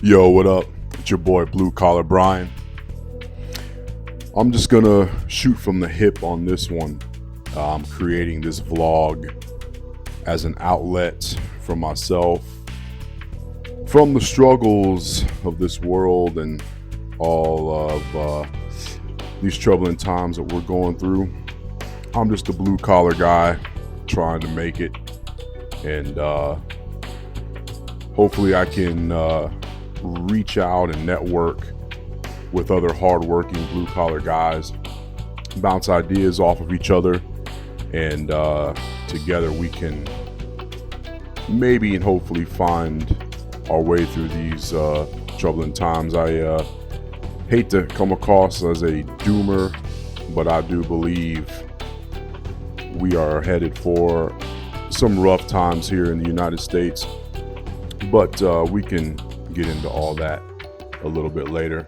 Yo, what up? It's your boy Blue Collar Brian. I'm just gonna shoot from the hip on this one. I'm creating this vlog as an outlet for myself from the struggles of this world and all of these troubling times that we're going through. I'm just a blue collar guy trying to make it, and hopefully I can reach out and network with other hardworking blue collar guys, bounce ideas off of each other, and together we can maybe and hopefully find our way through these troubling times. I hate to come across as a doomer, but I do believe we are headed for some rough times here in the United States, but we can get into all that a little bit later.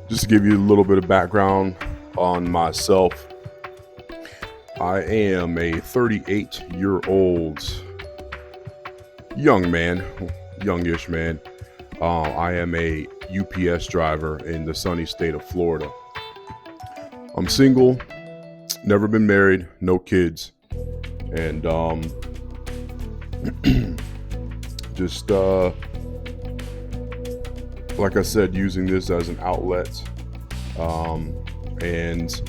Just to give you a little bit of background on myself, I am a 38-year-old youngish man. I am a UPS driver in the sunny state of Florida. I'm single, never been married, no kids, and just like I said, using this as an outlet, and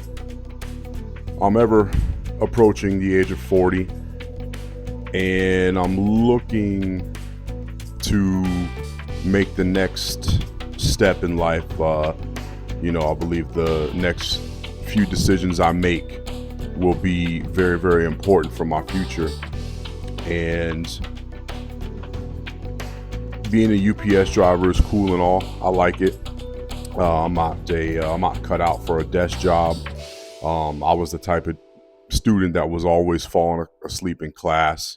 I'm ever approaching the age of 40, and I'm looking to make the next step in life. I believe the next few decisions I make will be very, very important for my future, and being a UPS driver is cool and all. I like it. I'm not cut out for a desk job. I was the type of student that was always falling asleep in class.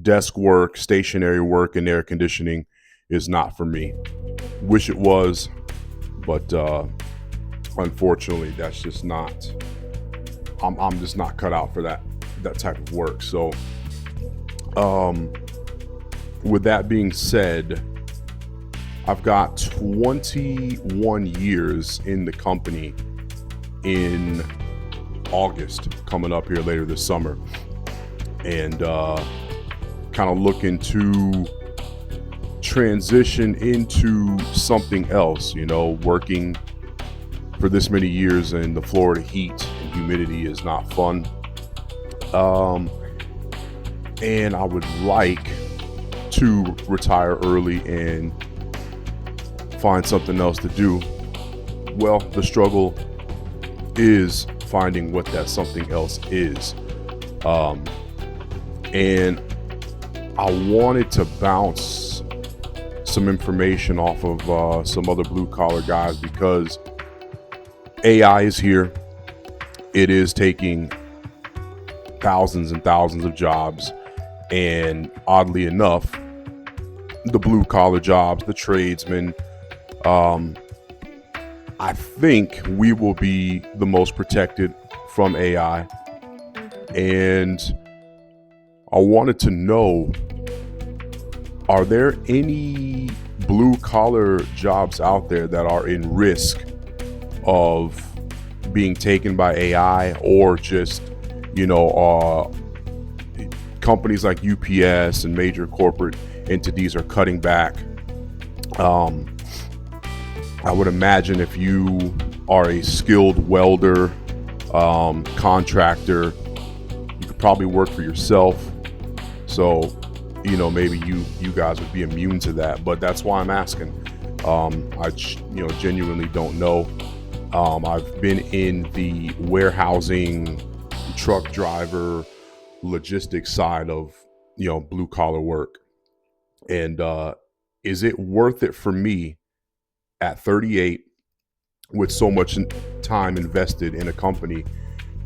Desk work, stationary work, and air conditioning is not for me. Wish it was, but unfortunately, that's just not. I'm just not cut out for that type of work. So, with that being said, I've got 21 years in the company in August, coming up here later this summer, and kind of looking to transition into something else. Working for this many years in the Florida heat and humidity is not fun. And I would like to retire early and find something else to do. Well, the struggle is finding what that something else is. And I wanted to bounce some information off of some other blue collar guys, because AI is here. It is taking thousands and thousands of jobs, and oddly enough, the blue collar jobs, the tradesmen, I think we will be the most protected from AI. And I wanted to know, are there any blue collar jobs out there that are in risk of being taken by AI, or just, companies like UPS and major corporate entities are cutting back? I would imagine if you are a skilled welder, contractor, you could probably work for yourself. So, maybe you guys would be immune to that, but that's why I'm asking. I genuinely don't know. I've been in the warehousing, truck driver, logistics side of, blue collar work. And is it worth it for me at 38, with so much time invested in a company,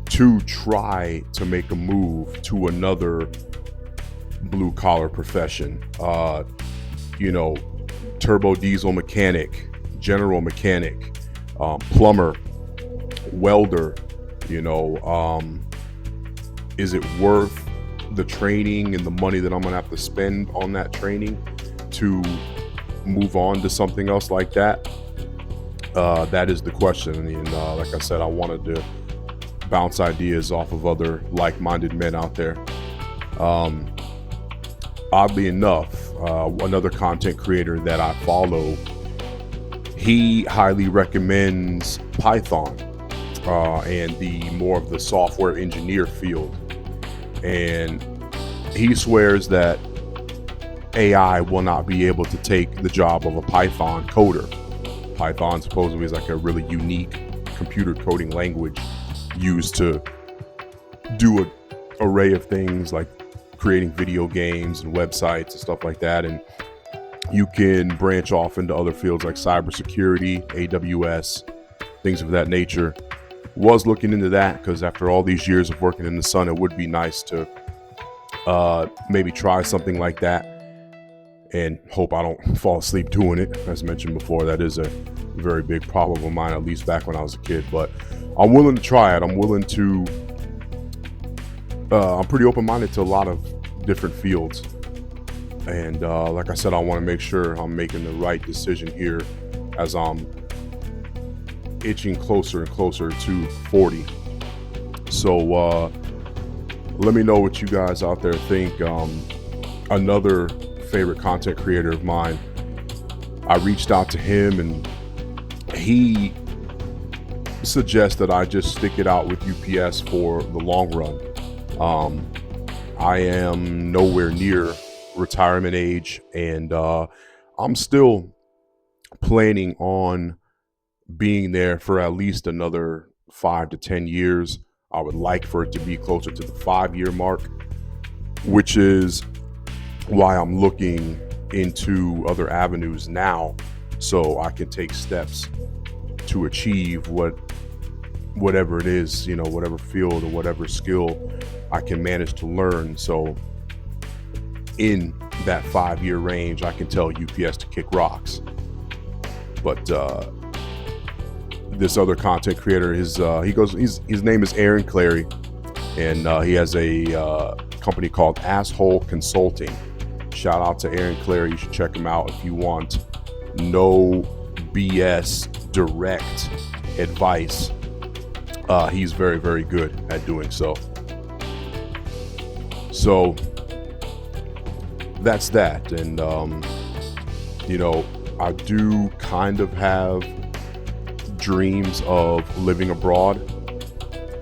to try to make a move to another blue collar profession? Turbo diesel mechanic, general mechanic, plumber, welder. Is it worth the training and the money that I'm gonna have to spend on that training to move on to something else like that? That is the question. And like I said, I wanted to bounce ideas off of other like-minded men out there. Oddly enough, another content creator that I follow, he highly recommends Python and the more of the software engineer field. And he swears that AI will not be able to take the job of a Python coder. Python supposedly is like a really unique computer coding language used to do an array of things like creating video games and websites and stuff like that. And you can branch off into other fields like cybersecurity, AWS, things of that nature. Was looking into that because after all these years of working in the sun, it would be nice to maybe try something like that, and hope I don't fall asleep doing it. As mentioned before, that is a very big problem of mine, at least back when I was a kid. But I'm willing to try it. I'm willing to, I'm pretty open-minded to a lot of different fields. And like I said, I want to make sure I'm making the right decision here as I'm itching closer and closer to 40. So let me know what you guys out there think. Another favorite content creator of mine, I reached out to him and he suggests that I just stick it out with UPS for the long run. I am nowhere near retirement age, and I'm still planning on being there for at least another 5 to 10 years. I would like for it to be closer to the 5-year mark, which is why I'm looking into other avenues now, so I can take steps to achieve whatever it is, whatever field or whatever skill I can manage to learn. So in that 5-year range, I can tell UPS to kick rocks. But this other content creator, his name is Aaron Clary, and he has a company called Asshole Consulting. Shout out to Aaron Clary. You should check him out if you want no BS direct advice. He's very, very good at doing so. So that's that. And I do kind of have dreams of living abroad.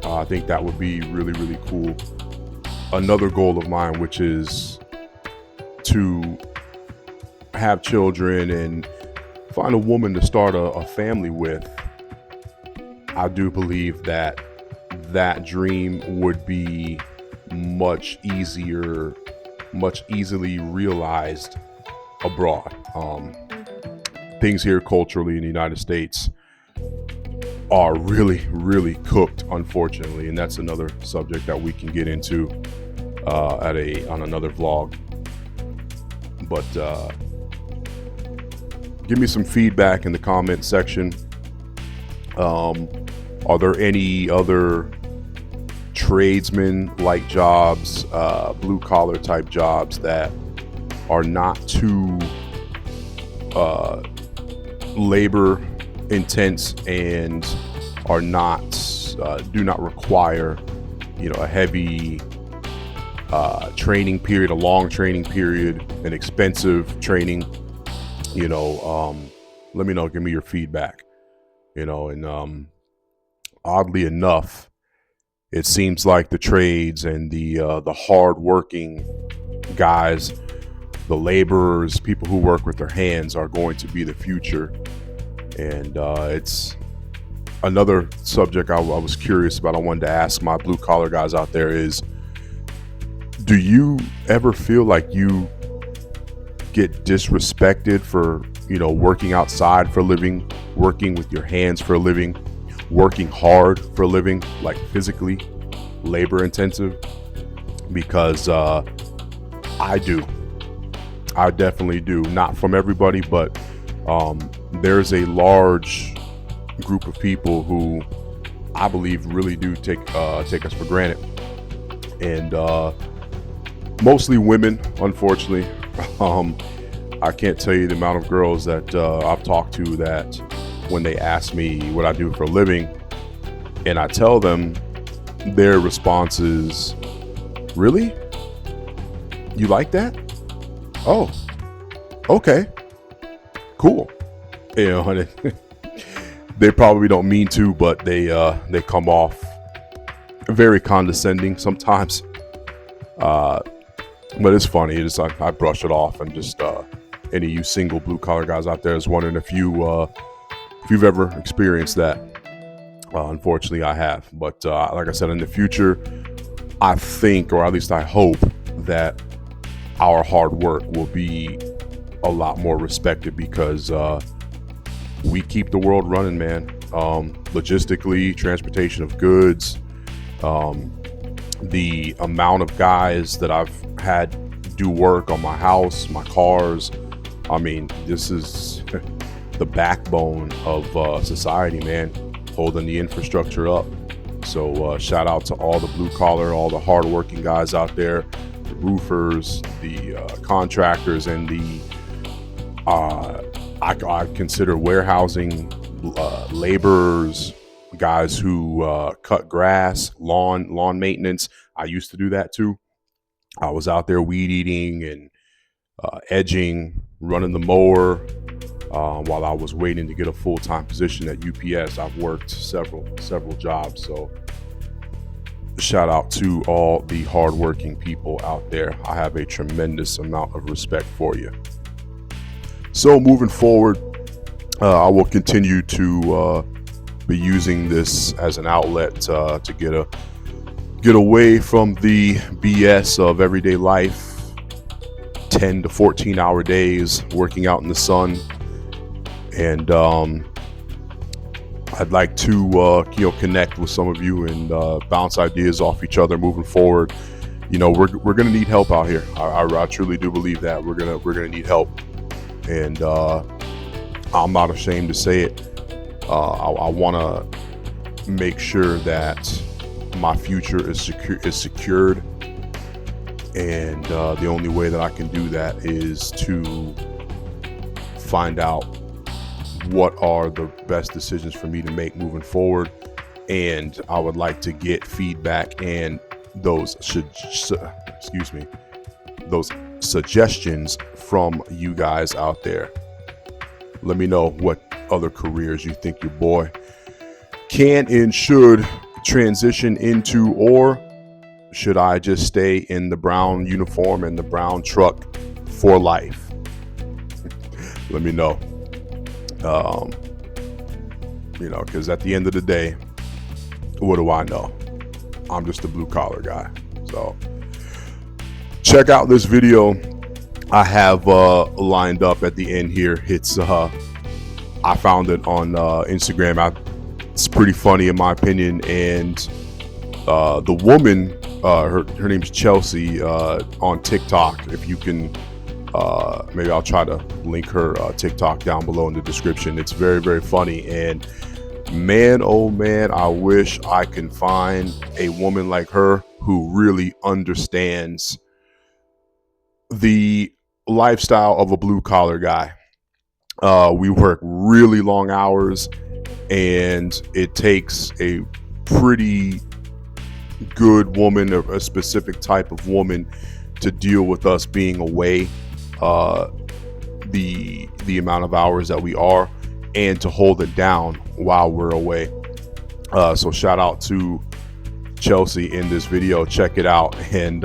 I think that would be really, really cool. Another goal of mine, which is to have children and find a woman to start a family with. I do believe that dream would be much easily realized abroad. Things here culturally in the United States are really, really cooked, unfortunately, and that's another subject that we can get into on another vlog. But give me some feedback in the comment section. Are there any other tradesman-like jobs, blue-collar type jobs that are not too labor intense and are not do not require a heavy training period, a long training period, an expensive training? Let me know. Give me your feedback. And oddly enough, it seems like the trades and the hard-working guys, the laborers, people who work with their hands, are going to be the future. And it's another subject I was curious about. I wanted to ask my blue-collar guys out there is, do you ever feel like you get disrespected for working outside for a living, working with your hands for a living, working hard for a living, like physically labor intensive? Because I do. I definitely do. Not from everybody, but there's a large group of people who I believe really do take us for granted, and mostly women, unfortunately. I can't tell you the amount of girls that I've talked to that when they ask me what I do for a living and I tell them, their response is, "Really? You like that? Oh, okay, cool." You know, and they probably don't mean to, but they come off very condescending sometimes. But it's funny. It's like I brush it off, and just any of you single blue collar guys out there is wondering if you've ever experienced that. Unfortunately, I have. But like I said, in the future, I think, or at least I hope, that our hard work will be a lot more respected because we keep the world running, man. Logistically, transportation of goods, the amount of guys that I've had do work on my house, my cars. I mean, this is the backbone of society, man, holding the infrastructure up. So shout out to all the blue collar, all the hardworking guys out there, the roofers, the contractors, and the I consider warehousing laborers, guys who cut grass, lawn maintenance. I used to do that too. I was out there weed eating and edging, running the mower. While I was waiting to get a full-time position at UPS, I've worked several jobs. So shout out to all the hardworking people out there. I have a tremendous amount of respect for you. So moving forward, I will continue to be using this as an outlet to get away from the BS of everyday life, 10 to 14 hour days working out in the sun. And I'd like to connect with some of you and bounce ideas off each other moving forward. You know, we're gonna need help out here. I truly do believe that we're gonna need help, and I'm not ashamed to say it. I want to make sure that my future is secured, and the only way that I can do that is to find out what are the best decisions for me to make moving forward. And I would like to get feedback and those suggestions from you guys out there. Let me know what other careers you think your boy can and should transition into, or should I just stay in the brown uniform and the brown truck for life? Let me know. Because at the end of the day, what do I know? I'm just a blue collar guy. So check out this video I have lined up at the end here. It's I found it on Instagram. It's pretty funny in my opinion, and the woman, her name's Chelsea, on TikTok. If you can, maybe I'll try to link her TikTok down below in the description. It's very, very funny, and man, oh man, I wish I can find a woman like her who really understands the lifestyle of a blue collar guy. We work really long hours, and it takes a pretty good woman, a specific type of woman, to deal with us being away the amount of hours that we are, and to hold it down while we're away. So shout out to Chelsea in this video. Check it out and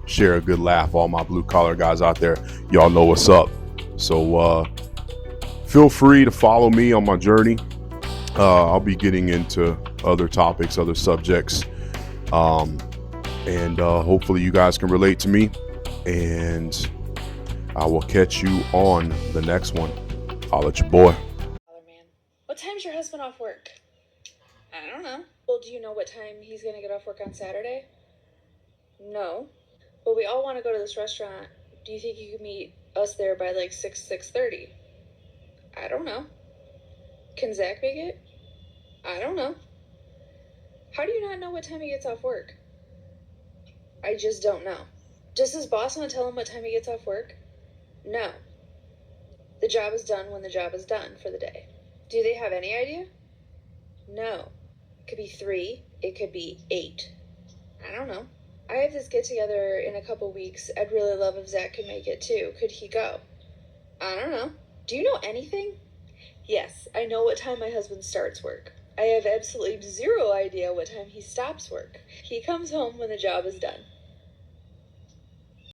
share a good laugh. All my blue collar guys out there, y'all know what's up. So feel free to follow me on my journey. I'll be getting into other topics, other subjects, and hopefully you guys can relate to me, and I will catch you on the next one. I'll let your boy. Man, what time's your husband off work? I don't know. Well, do you know what time he's gonna get off work on Saturday? No. Well, we all want to go to this restaurant. Do you think you could meet us there by like 6:30? I don't know. Can Zach make it? I don't know. How do you not know what time he gets off work? I just don't know. Does his boss want to tell him what time he gets off work? No. The job is done when the job is done for the day. Do they have any idea? No. It could be 3. It could be 8. I don't know. I have this get together in a couple weeks. I'd really love if Zach could make it too. Could he go? I don't know. Do you know anything? Yes, I know what time my husband starts work. I have absolutely zero idea what time he stops work. He comes home when the job is done.